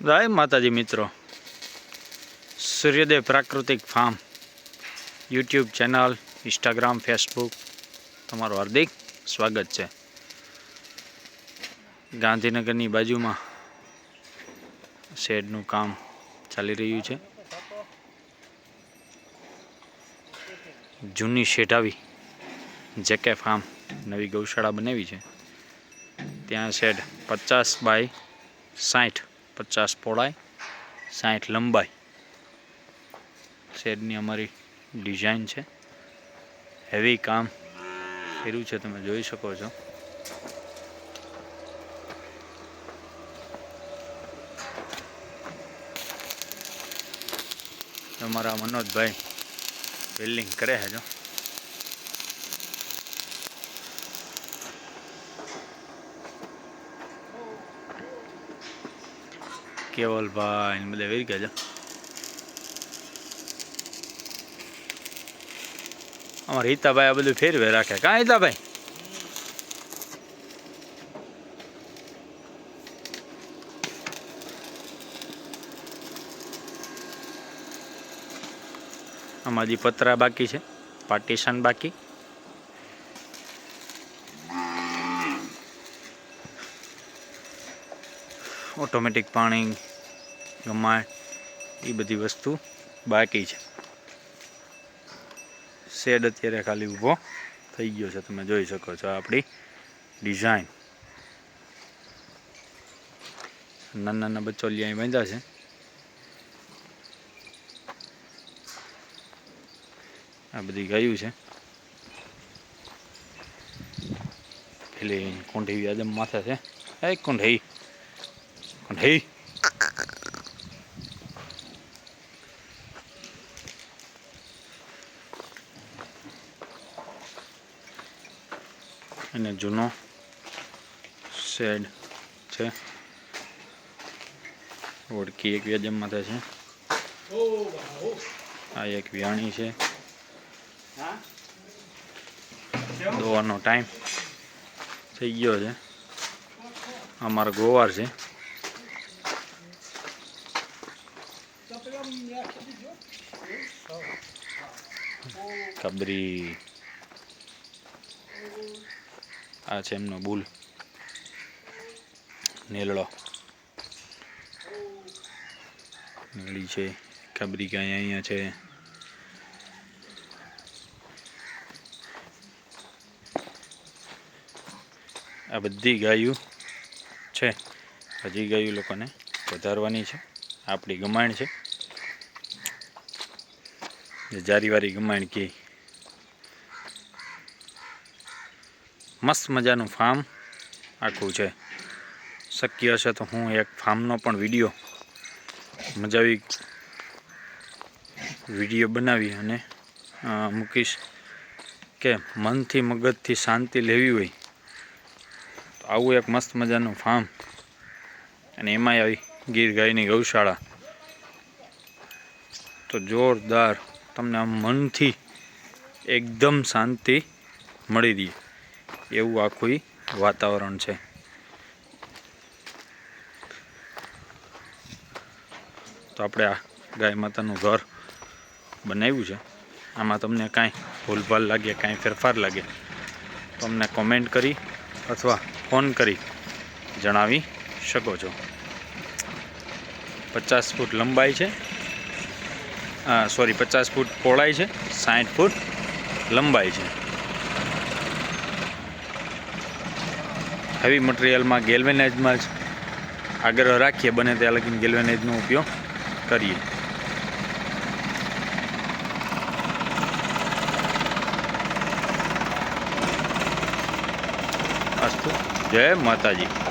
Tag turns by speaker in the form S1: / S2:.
S1: જય માતાજી મિત્રો, સૂર્યોદય પ્રાકૃતિક farm YouTube channel, Instagram, Facebook તમારું હાર્દિક સ્વાગત છે। ગાંધીનગરની બાજુમાં શેડનું કામ ચાલી રહ્યું છે। જૂની શેડ આવી જેકે ફાર્મ નવી ગૌશાળા બનાવી છે। ત્યાં શેડ 50 બાય 60, 50 પહોળાઈ 60 લંબાઈ શેડની અમારી ડિઝાઇન છે। હેવી કામ કર્યું છે, તમે જોઈ શકો છો। અમારા મનોજભાઈ વેલ્ડિંગ કરે છે। જો કેવલભાઈ બધા વેરી ગયા છે। અમારા હિતાભાઈ આ બધું ફેરવે રાખે, કાં હિતાભાઈ? આમાં હજી પતરા બાકી છે, પાર્ટીશન બાકી। ઓટોમેટિક પાણી ગમાય એ બધી વસ્તુ બાકી છે। શેડ અત્યારે ખાલી ઊભો થઈ ગયો છે, તમે જોઈ શકો છો। આપણી ડિઝાઇન નાના નાના બચોલિયા બાંધ્યા છે। આ બધી ગાયું છે। પેલી કોંઢી આદમ માથે છે। એ કોંઢી કોંઢી અને જૂનો શેડ છે। ઓળખી એક વ્યાજમ માથે છે। આ એક વિયાણી છે। દોવાનો ટાઈમ થઈ ગયો છે। અમારો ગોવાર છે। કબરી આ છે એમનો બુલ નેલડો નેળી છે। કબરી ગાય અહીંયા છે। આ બધી ગાયું છે, હજી ગાયું લોકોને વધારવાની છે। આપણી ગમાણ છે, જે જારીવારી ગમાણ કે મસ્ત મજાનું ફાર્મ આખું છે। શક્ય હશે તો હું એક ફાર્મનો પણ મજા આવી વિડીયો બનાવી અને મૂકીશ કે મનથી મગજથી શાંતિ લેવી હોય તો આવું એક મસ્ત મજાનું ફાર્મ, અને એમાંય આવી ગીર ગાયની ગૌશાળા તો જોરદાર તમને આમ મનથી એકદમ શાંતિ મળી રહે એવું આખું વાતાવરણ છે। તો આપણે આ ગાય માતાનું ઘર બનાવ્યું છે। આમાં તમને કાંઈ ભૂલભાલ લાગે, કાંઈ ફેરફાર લાગે તો અમને કોમેન્ટ કરી અથવા ફોન કરી જણાવી શકો છો। 50 ફૂટ લંબાઈ છે, 50 ફૂટ પહોળાઈ છે, 60 ફૂટ લંબાઈ છે। હેવી મટીરિયલમાં ગેલ્વેનાઇઝમાં જ આગ્રહ રાખીએ, બને ત્યાં લગીને ગેલ્વેનાઇઝનો ઉપયોગ કરીએ। અસ્તુ, જય માતાજી।